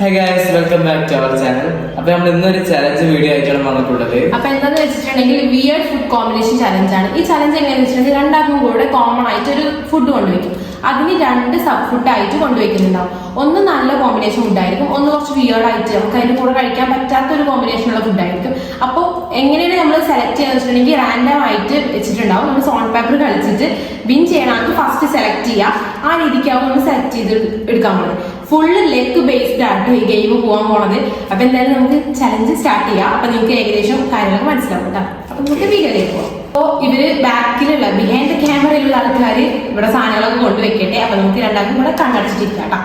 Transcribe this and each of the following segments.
Hey guys, welcome back to our channel. അപ്പോൾ നമ്മൾ ഇന്നൊരു ചലഞ്ച് വീഡിയോ ആയിട്ടാണ് വന്നിട്ടുള്ളത്. അപ്പോൾ എന്താന്ന് വെച്ചിട്ടുണ്ടെങ്കിൽ വിയർഡ് ഫുഡ് കോമ്പിനേഷൻ ചലഞ്ച് ആണ്. ഈ ചലഞ്ച് എങ്ങനെയാണെന്ന് വെച്ചിട്ടുണ്ടെങ്കിൽ രണ്ടാൾക്കും കൂടെ കോമൺ ആയിട്ട് ഒരു ഫുഡ് കൊണ്ടുവയ്ക്കും. അതിന് രണ്ട് സബ് ഫുഡ് ആയിട്ട് കൊണ്ടുവയ്ക്കുന്നുണ്ടാവും. ഒന്ന് നല്ല കോമ്പിനേഷൻ ഫുഡായിരിക്കും, ഒന്ന് കുറച്ച് വിയർഡ് ആയിട്ട് നമുക്ക് അതിന്റെ കൂടെ കഴിക്കാൻ പറ്റാത്ത ഒരു കോമ്പിനേഷനുള്ള ഫുഡായിരിക്കും. അപ്പോൾ എങ്ങനെയാണ് നമ്മൾ സെലക്ട് ചെയ്യാന്ന് വെച്ചിട്ടുണ്ടെങ്കിൽ റാൻഡം ആയിട്ട് വെച്ചിട്ടുണ്ടാവും. നമ്മൾ സോൺ പേപ്പർ കളിച്ചിട്ട് വിൻ ചെയ്യണമെങ്കിൽ ഫസ്റ്റ് സെലക്ട് ചെയ്യുക. ആ രീതിക്കാവും നമ്മൾ സെലക്ട് ചെയ്ത് എടുക്കാൻ പോകുന്നത്. ഫുള്ള് ലെഗ് ബേസ്ഡ് ആയിട്ട് ഈ ഗെയിം പോകാൻ പോണത്. അപ്പൊ എന്തായാലും നമുക്ക് ചലഞ്ച് സ്റ്റാർട്ട് ചെയ്യാം. അപ്പൊ നിങ്ങൾക്ക് ഏകദേശം കാര്യങ്ങളൊക്കെ മനസ്സിലാവും കേട്ടോ. അപ്പൊ നമുക്ക് വീഡിയോയിലേക്ക് പോകാം. അപ്പോ ഇവര് ബാക്കിലുള്ള ബിഹൈൻഡ് ക്യാമറയിലുള്ള ആൾക്കാർ ഇവിടെ സാധനങ്ങളൊക്കെ കൊണ്ടുവെക്കട്ടെ. അപ്പൊ നമുക്ക് രണ്ടാൾക്കും കൂടെ കണ്ണടച്ചിട്ടിരിക്കാം കേട്ടോ.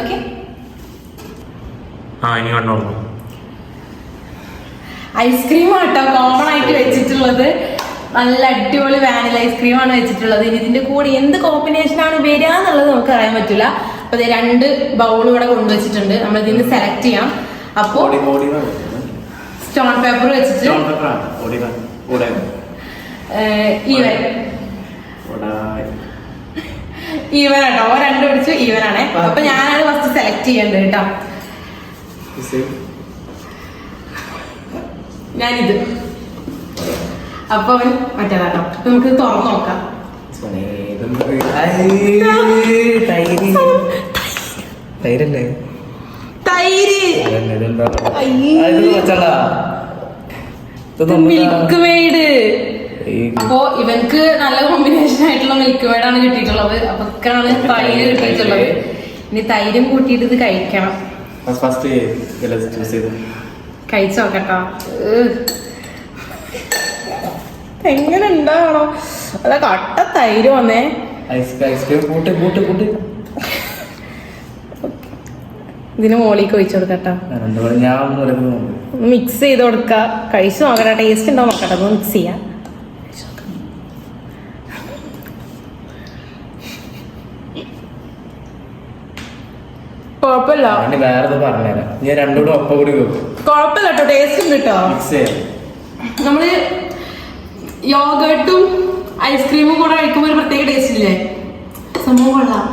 ഓക്കെ. ഐസ്ക്രീം ആട്ടോ കോമൺ ആയിട്ട് വെച്ചിട്ടുള്ളത്. നല്ല അടിപൊളി വാനില ഐസ്ക്രീമാണ് വെച്ചിട്ടുള്ളത്. ഇതിന്റെ കൂടെ എന്ത് കോമ്പിനേഷൻ ആണ് വരിക എന്നുള്ളത് നമുക്ക് അറിയാൻ പറ്റില്ല. അപ്പൊ രണ്ട് ബൗൾ ഇവിടെ കൊണ്ടുവച്ചിട്ടുണ്ട്. നമ്മൾ ഇതിന് സെലക്ട് ചെയ്യാം. അപ്പോ സ്റ്റോൺ പേപ്പർ വെച്ചിട്ട് ഈവൻ കേട്ടോ. രണ്ട് പിടിച്ച് ഈവൻ ആണേ. അപ്പൊ ഞാനാണ് ഫസ്റ്റ് സെലക്ട് ചെയ്യേണ്ടത് കേട്ടോ. ഞാനിത് അപ്പൊ മറ്റേതാട്ടോ. നമുക്ക് തുറന്നു നോക്കാം. തൈരല്ലേ? തൈര്, മിൽക്ക് മെയ്ഡ്. അപ്പോ ഇവൻക്ക് നല്ല കോമ്പിനേഷൻ ആയിട്ടുള്ള മിൽക്ക് മെയ്ഡ് ആണ് കിട്ടിയിട്ടുള്ളത്. അപ്പൊ ഒക്കെയാണ് തൈര് കിട്ടിയിട്ടുള്ളത്. ഇനി തൈരും കൂട്ടിയിട്ട് ഇത് കഴിക്കണം. കഴിച്ചു നോക്കട്ടോ. എങ്ങനെ ഉണ്ടാവണോ? അല്ല കട്ട തൈര് വന്നേ. ഇതിന് മോളിക്ക് ഒഴിച്ചു കൊടുക്കട്ടോ. മിക്സ് ചെയ്ത് കൊടുക്ക. കഴിച്ചു നോക്കട്ടെ. ടേസ്റ്റ് ഉണ്ടോ നോക്കട്ടെ. ഒന്ന് മിക്സ് ചെയ്യാം. കുഴപ്പമില്ല. കുഴപ്പമില്ല കേട്ടോ. ടേസ്റ്റ് ഉണ്ട് കേട്ടോ. നമ്മള് യോഗട്ടും ഐസ്ക്രീമും കൂടെ കഴിക്കുമ്പോൾ ഒരു പ്രത്യേക ടേസ്റ്റ് ഇല്ലേ? സംഭവം കൊള്ളാം.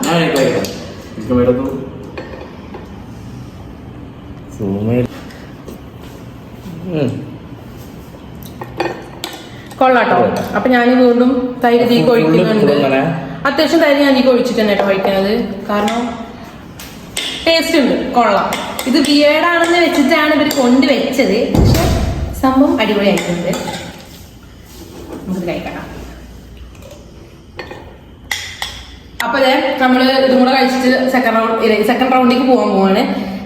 കൊള്ളാട്ടോ. അപ്പൊ ഞാൻ വീണ്ടും തൈര് തീ കൊഴിക്കുന്നുണ്ട്. അത്യാവശ്യം തൈര് ഞാൻ തീ ഒഴിച്ചിട്ടുണ്ട് കേട്ടോ കഴിക്കുന്നത്. കാരണം ടേസ്റ്റ് ഉണ്ട്, കൊള്ളാം. ഇത് വിയേർഡാണെന്ന് വെച്ചിട്ടാണ് ഇവർ കൊണ്ടുവച്ചത്. പക്ഷെ സംഭവം അടിപൊളിയായിട്ടുണ്ട്. നമുക്ക് കഴിക്കണം. അപ്പൊ നമ്മള് ഇതും കൂടെ കഴിച്ചിട്ട് സെക്കൻഡ് റൗണ്ടിലേക്ക് പോകാൻ പോവാണ്.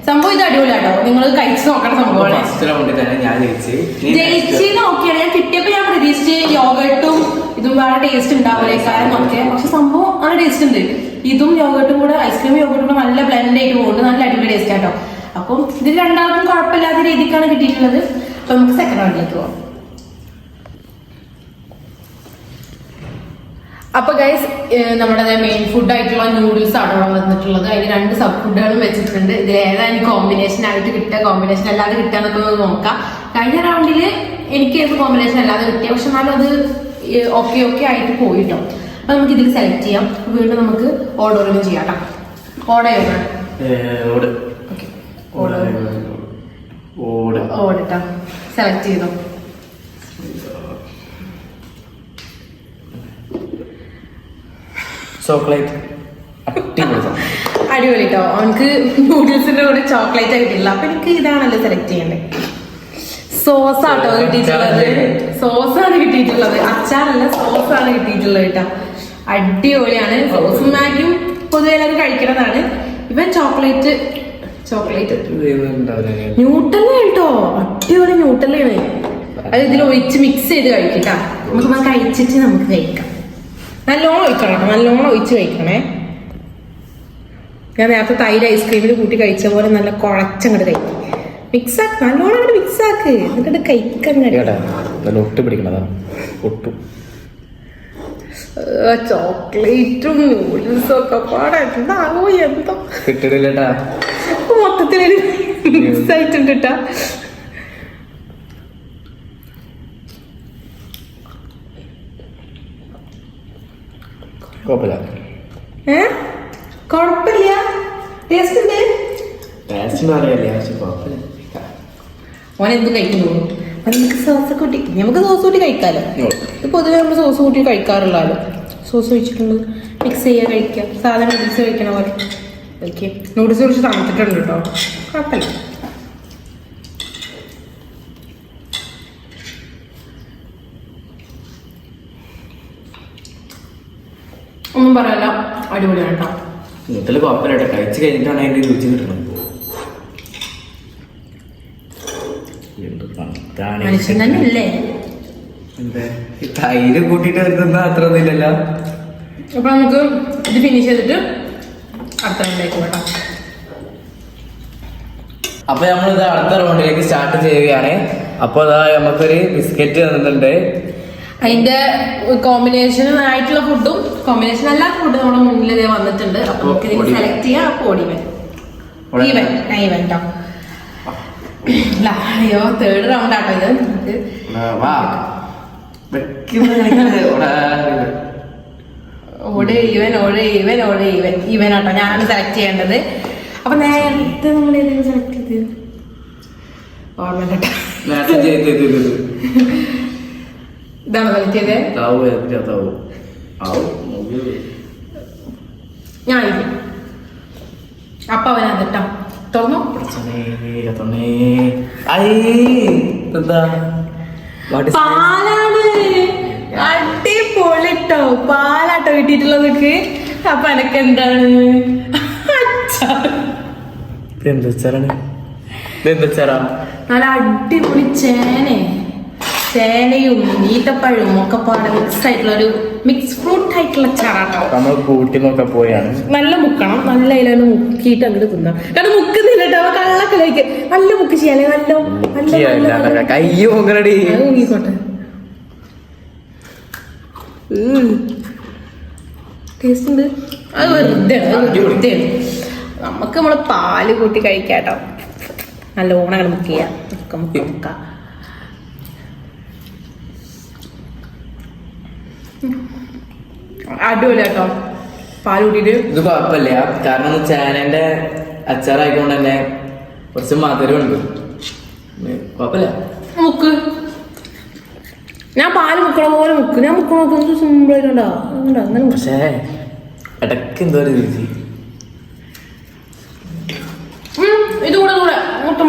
സംഭവം ഇത് അടിപൊളിയാട്ടോ. നിങ്ങൾ കഴിച്ചു നോക്കണം സംഭവമാണ്. ജയിച്ച് നോക്കിയാണ് ഞാൻ കിട്ടിയപ്പോ ഞാൻ പ്രതീക്ഷിച്ച് യോഗട്ടും ഇതും വേറെ ടേസ്റ്റ് ഉണ്ടാവില്ലേക്കാരം നോക്കിയ. പക്ഷെ സംഭവം നല്ല ടേസ്റ്റ് ഉണ്ട്. ഇതും യോഗട്ടും കൂടെ ഐസ്ക്രീം യോഗട്ടും കൂടെ നല്ല ബ്ലെൻഡ് ആയിട്ട് പോകുന്നുണ്ട്. നല്ല അടിപൊളി ടേസ്റ്റ് ആട്ടോ. അപ്പം ഇതിൽ രണ്ടാൾക്കും കുഴപ്പമില്ലാത്ത രീതിക്കാണ് കിട്ടിയിട്ടുള്ളത്. അപ്പൊ നമുക്ക് സെക്കൻഡ് റൗണ്ടിലേക്ക് പോകാം. അപ്പൊ ഗൈസ് നമ്മുടെ മെയിൻ ഫുഡ് ആയിട്ടുള്ള നൂഡിൽസ് ആണ് ഇവിടെ വന്നിട്ടുള്ളത്. അതിന് രണ്ട് സബ് ഫുഡുകളും വെച്ചിട്ടുണ്ട്. ഇതിൽ ഏതാണ് കോമ്പിനേഷൻ ആയിട്ട് കിട്ടുക, കോമ്പിനേഷൻ അല്ലാതെ കിട്ടാന്നൊക്കെ ഒന്ന് നോക്കാം. കഴിഞ്ഞ റൗണ്ടില് എനിക്ക് ഏത് കോമ്പിനേഷൻ അല്ലാതെ കിട്ടിയ, പക്ഷെ എന്നാലും അത് ഓക്കെ ആയിട്ട് പോയിട്ടോ. അപ്പൊ നമുക്ക് ഇതിൽ സെലക്ട് ചെയ്യാം. വീണ്ടും നമുക്ക് ഓർഡറും ചെയ്യാം കേട്ടോ. ഓർഡർ ഓടിട്ടാ സെലക്ട് ചെയ്തോ. ചോക്ലേറ്റ് അടിപൊളി കേട്ടോ. അവനക്ക് നൂഡിൽസിന്റെ കൂടെ ചോക്ലേറ്റ് കിട്ടിയില്ല. അപ്പൊ എനിക്ക് ഇതാണല്ലോ സെലക്ട് ചെയ്യേണ്ടത്. സോസാട്ടോ കിട്ടിയിട്ടുള്ളത്. സോസാണ് കിട്ടിയിട്ടുള്ളത്. അച്ചാറല്ല, സോസാണ് കിട്ടിയിട്ടുള്ളത് കേട്ടോ. അടിപൊളിയാണ്. സോസും മാഗിയും പൊതുവെ എല്ലാവരും കഴിക്കണതാണ്. ഇവൻ ചോക്ലേറ്റ് ന്യൂട്ടല്ല കേട്ടോ. അടിപൊളി ന്യൂട്ടല്ലാണ്. അത് ഇതിൽ ഒഴിച്ച് മിക്സ് ചെയ്ത് കഴിക്കട്ടാ. നമുക്ക് കഴിച്ചിട്ട് നമുക്ക് കഴിക്കാം. നല്ലോണം ഒഴിക്കണം, നല്ലോണം ഒഴിച്ച് കഴിക്കണേ. ഞാൻ നേരത്തെ തൈര് ഐസ്ക്രീമിൽ കൂട്ടി കഴിച്ച പോലെ നല്ല കുഴച്ചങ്ങോട്ട് കഴിക്കും. മിക്സാക്ക്, നല്ലോണം അങ്ങോട്ട് മിക്സാക്ക്. എന്നിട്ട് കഴിക്കാൻ ചോക്ലേറ്റും നൂഡിൽസും ഒക്കെ പാടെ എന്താകോ എന്തോ മൊത്തത്തിലൊരു മിക്സ് ആയിട്ടുണ്ട് കേട്ടാ. കുഴപ്പമില്ല. കുഴപ്പമില്ല. ടേസ്റ്റ് ഉണ്ട്. ടേസ്റ്റ് പറയല്ലേ പക്ഷെ കുഴപ്പമില്ല. ഓൻ എന്ത് കഴിക്കുന്നു നമുക്ക് സോസ് കൂട്ടി നമുക്ക് സോസ് കൂട്ടി കഴിക്കാമല്ലോ. പൊതുവെ നമ്മൾ സോസ് കൂട്ടി കഴിക്കാറുള്ളല്ലോ. സോസ് ഒഴിച്ചിട്ടുണ്ട് മിക്സ് ചെയ്യുക കഴിക്കുക സാധാരണ നൂഡിൽസ് കഴിക്കണ പോലെ. ഓക്കെ നൂഡിൽസ് കുറിച്ച് തണുത്തിട്ടുണ്ട് കേട്ടോ കുഴപ്പമില്ല. ഒന്നും പറയല്ല അടിപൊളിയാണ് കേട്ടോ. വീട്ടില് കുഴപ്പമില്ല കേട്ടോ. കഴിച്ച് കഴിഞ്ഞിട്ടാണ് അതിന്റെ രുചി കിട്ടണം. മനുഷ്യൻ തന്നെ അല്ലേ. തൈര് കൂട്ടിട്ട് വരുന്ന അത്ര ഒന്നുമില്ലല്ലോ. അപ്പൊ നമുക്ക് ഇത് ഫിനിഷ് ചെയ്തിട്ട് അടുത്ത റൗണ്ടിലേക്ക് കേട്ടോ. അപ്പൊ നമ്മളിത് അടുത്ത റൗണ്ടിലേക്ക് സ്റ്റാർട്ട് ചെയ്യുകയാണ്. അപ്പൊ അതാ നമുക്കൊരു ബിസ്ക്കറ്റ് തന്നിട്ടുണ്ട്. അതിന്റെ കോമ്പിനേഷൻ ആയിട്ടുള്ള ഫുഡും കോമ്പിനേഷൻ അല്ലാത്ത ഫുഡും നമ്മുടെ മുന്നിൽ വന്നിട്ടുണ്ട്. അപ്പൊ നമുക്ക് ഇതിന് സെലക്ട് ചെയ്യാം. അപ്പൊ ഓടിവൻ കേട്ടോ. അയ്യോ തേർഡ് റൗണ്ട് ആട്ടോ ഇത്. ഇവനാട്ടോ ഞാനാണ് സെലക്ട് ചെയ്യേണ്ടത്. അപ്പൊ നേരത്തെ നമ്മൾ ഏതെങ്കിലും സെലക്ട് ചെയ്ത് ഓർമ്മ കേട്ടോ. ഇതാണ് സെലക്ട് ചെയ്തത്. ഞാൻ അപ്പൊ അവനത് കേട്ടോ തുറന്നു. പാലാണ് അടിപൊളിട്ടോ. പാലാട്ടോ കിട്ടിയിട്ടുള്ളതൊക്കെ. അപ്പൊ എനക്ക് എന്താണ് നല്ല അടിപൊളി ചേനയും ഈത്തപ്പഴവും ഒക്കെ പാടെ മിക്സ് ആയിട്ടുള്ള ഒരു മിക്സ് ഫ്രൂട്ട് ആയിട്ടുള്ള അച്ചാറാട്ടോ. നമ്മൾ കൂട്ടിനൊക്കെ പോയാണ് നല്ല മുക്കണം. നല്ല അതിലാണ് മുക്കിയിട്ട് അങ്ങോട്ട് തിന്നാം. കാരണം മുക്കുന്നില്ല കേട്ടോ. കള്ളക്കളിക്ക് നല്ല മുക്ക് ചെയ്യാലേ. നല്ല മുങ്ങിക്കോട്ടെ. ടേസ്റ്റ് ഉണ്ട്. അത് വെറുതെ നമുക്ക് നമ്മള് പാല് കൂട്ടി കഴിക്കാട്ടോ. നല്ലോണം അങ്ങനെ മുക്ക് ചെയ്യാം. മുക്ക അടിപൊളി കേട്ടോ. പാല് കൂട്ടിട്ട് ഇത് കുഴപ്പമില്ല. കാരണം ചേനന്റെ അച്ചാറായിക്കൊണ്ട് തന്നെ കുറച്ച് മധുരമുണ്ട്. കുഴപ്പമില്ല. മുക്ക് ഞാൻ പാല് മുക്കണ പോലെ മുക്ക്. ഞാൻ മുക്കണ നോക്കുന്നത് സിമ്പിൾ ആയിട്ടുണ്ടോ. പക്ഷേ ഇടയ്ക്ക് എന്തോ ഒരു രുചി. ഇത് കൂടെ മൊത്തം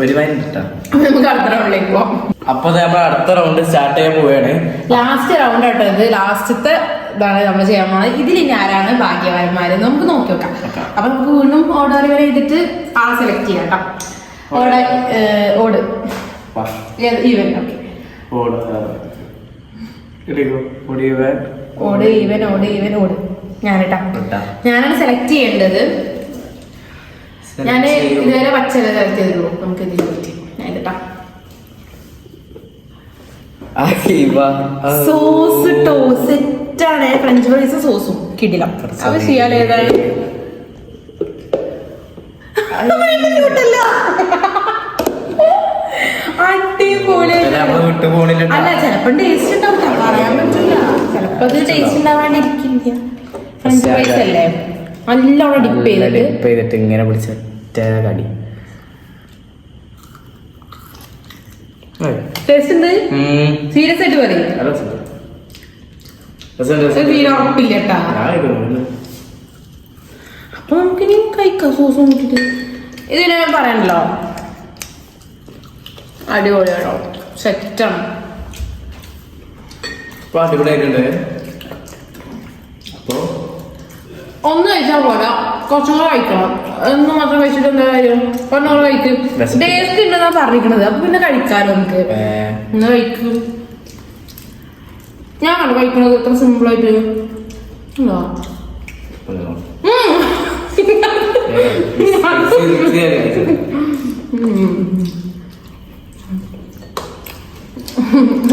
ഒരു വൈകിട്ടാ. നമുക്ക് അടുത്ത റൗണ്ടിലേക്ക് പോവാം. അപ്പൊ നമ്മൾ അടുത്ത റൗണ്ട് സ്റ്റാർട്ട് ചെയ്യാൻ പോവുകയാണ്. ലാസ്റ്റ് റൗണ്ട് ആട്ടോ ഇത്. ലാസ്റ്റത്തെ ഇതാണ് നമ്മൾ ചെയ്യാൻ പോകുന്നത്. ഇതിൽ ഇനി ആരാണ് ഭാഗ്യവാന്മാര് നമുക്ക് നോക്കി നോക്കാം. അപ്പൊ നമുക്ക് വീണ്ടും ഓർഡർ ചെയ്തിട്ട് ആളെ സെലക്ട് ചെയ്യാം കേട്ടോ. ഓട് ഈവൻ. ഓട് ഞാനാണ് സെലക്ട് ചെയ്യേണ്ടത്. ഞാന് ഇതുവരെ പച്ചല സെലക്ട് ചെയ്തിട്ടുള്ളൂ. നമുക്ക് ഇതിൽ പറ്റി സോസ് സെറ്റാണ്. ഫ്രഞ്ച് ഫ്രൈസ് സോസും കിടില. അത് ചെയ്യാൻ ഏതാണ് അടിപൊളി. അല്ല ചിലപ്പോ ടേസ്റ്റ് ഉണ്ടാവും. പറയാൻ പറ്റില്ല. ചിലപ്പോ അത് ടേസ്റ്റ് ഉണ്ടാവാണ്ടിരിക്കില്ല. ഫ്രഞ്ച് ഫ്രൈസ് അല്ലേ നല്ലോണം ഡിപ്പ് ചെയ്തിട്ട് ഇങ്ങനെ പിടിച്ച കടി. ടേസ്റ്റ് ഉണ്ട്. സീരിയസ് ആയിട്ട് പറയും. തീരെ ഉറപ്പില്ല കേട്ടാ. അപ്പൊ നമുക്കിനി കഴിക്കാം സോസ് നോക്കിട്ട്. ഇതിനെ ഞാൻ പറയണല്ലോ അടിപൊളിയാണോ. സെറ്റാണ്. അടിപൊളിയായിട്ടുണ്ട്. അപ്പൊ ഒന്ന് കഴിച്ചാൽ പോരാ. കുറച്ചും കൂടെ കഴിക്കണം. ഒന്ന് മാത്രം കഴിച്ചിട്ട് എന്താ കാര്യം. ഒന്നൂടെ കഴിക്കും. ടേസ്റ്റ് ഉണ്ടെന്നാ പറഞ്ഞിരിക്കണത്. അപ്പൊ പിന്നെ കഴിക്കാലോ നമുക്ക്. ഒന്ന് കഴിക്കും. ഞാനാണ് കഴിക്കണത് ഇത്ര സിമ്പിൾ ആയിട്ട്.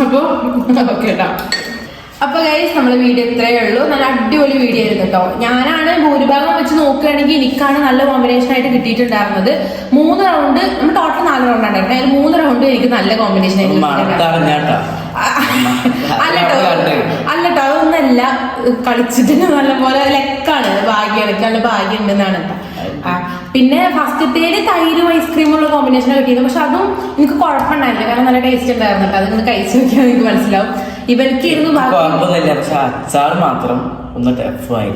അപ്പൊ ഓക്കേട്ടാ. അപ്പൊ ഗൈസ് നമ്മളെ വീഡിയോ ഇത്രയേ ഉള്ളൂ. നല്ല അടിപൊളി വീഡിയോ ആയിരുന്നു കേട്ടോ. ഞാനാണ് ഭൂരിഭാഗം വെച്ച് നോക്കുകയാണെങ്കിൽ എനിക്കാണ് നല്ല കോമ്പിനേഷൻ ആയിട്ട് കിട്ടിയിട്ടുണ്ടായിരുന്നത്. 3 റൗണ്ട് നമ്മൾ ടോട്ടൽ 4 റൗണ്ട് ഉണ്ടായിരുന്നു. അതിൽ 3 റൗണ്ട് എനിക്ക് നല്ല കോമ്പിനേഷൻ ആയിട്ട് അല്ലട്ടോ അതൊന്നല്ല, കളിച്ചിട്ട് നല്ലപോലെ ലെക്കാണ്, ഭാഗ്യാണ്, ഭാഗ്യം ഉണ്ടെന്നാണ് കേട്ടോ. പിന്നെ ഫസ്റ്റത്തേല് തൈരും ഐസ്ക്രീമുള്ള കോമ്പിനേഷൻ കിട്ടിയത്, പക്ഷെ അതും എനിക്ക് കുഴപ്പമുണ്ടായില്ല, കാരണം നല്ല ടേസ്റ്റ് ഉണ്ടായിരുന്നു കേട്ടോ. അത് കഴിച്ചു നോക്കിയാൽ എനിക്ക് മനസ്സിലാവും. ഇവർക്ക് ഇരുന്ന് പക്ഷെ അച്ചാർ മാത്രം ഒന്ന് ടഫായി.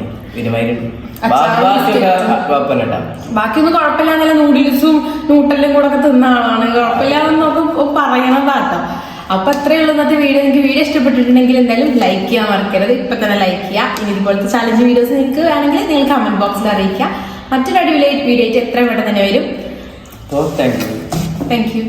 ബാക്കിയൊന്നും കുഴപ്പമില്ല, നല്ല നൂഡിൽസും നൂട്ടലും കൂടെ ഒക്കെ തിന്ന ആളാണ്, കുഴപ്പമില്ലാന്നൊക്കെ പറയണതാട്ടോ. അപ്പൊ അത്രയേ ഉള്ളൂ ഇന്നത്തെ വീഡിയോ. നിങ്ങൾക്ക് വീഡിയോ ഇഷ്ടപ്പെട്ടിട്ടുണ്ടെങ്കിൽ എന്തായാലും ലൈക്ക് ചെയ്യാൻ മറക്കരുത്. ഇപ്പൊ തന്നെ ലൈക്ക് ചെയ്യുക. ഇനി ഇതുപോലത്തെ ചാലഞ്ച് വീഡിയോസ് നിങ്ങൾക്ക് വേണമെങ്കിൽ നിങ്ങൾ കമന്റ് ബോക്സിൽ അറിയിക്കുക. മറ്റൊരു അടിപൊളി വീഡിയോ ആയിട്ട് എത്രയും പെട്ടെന്ന് തന്നെ വരും. Thank you.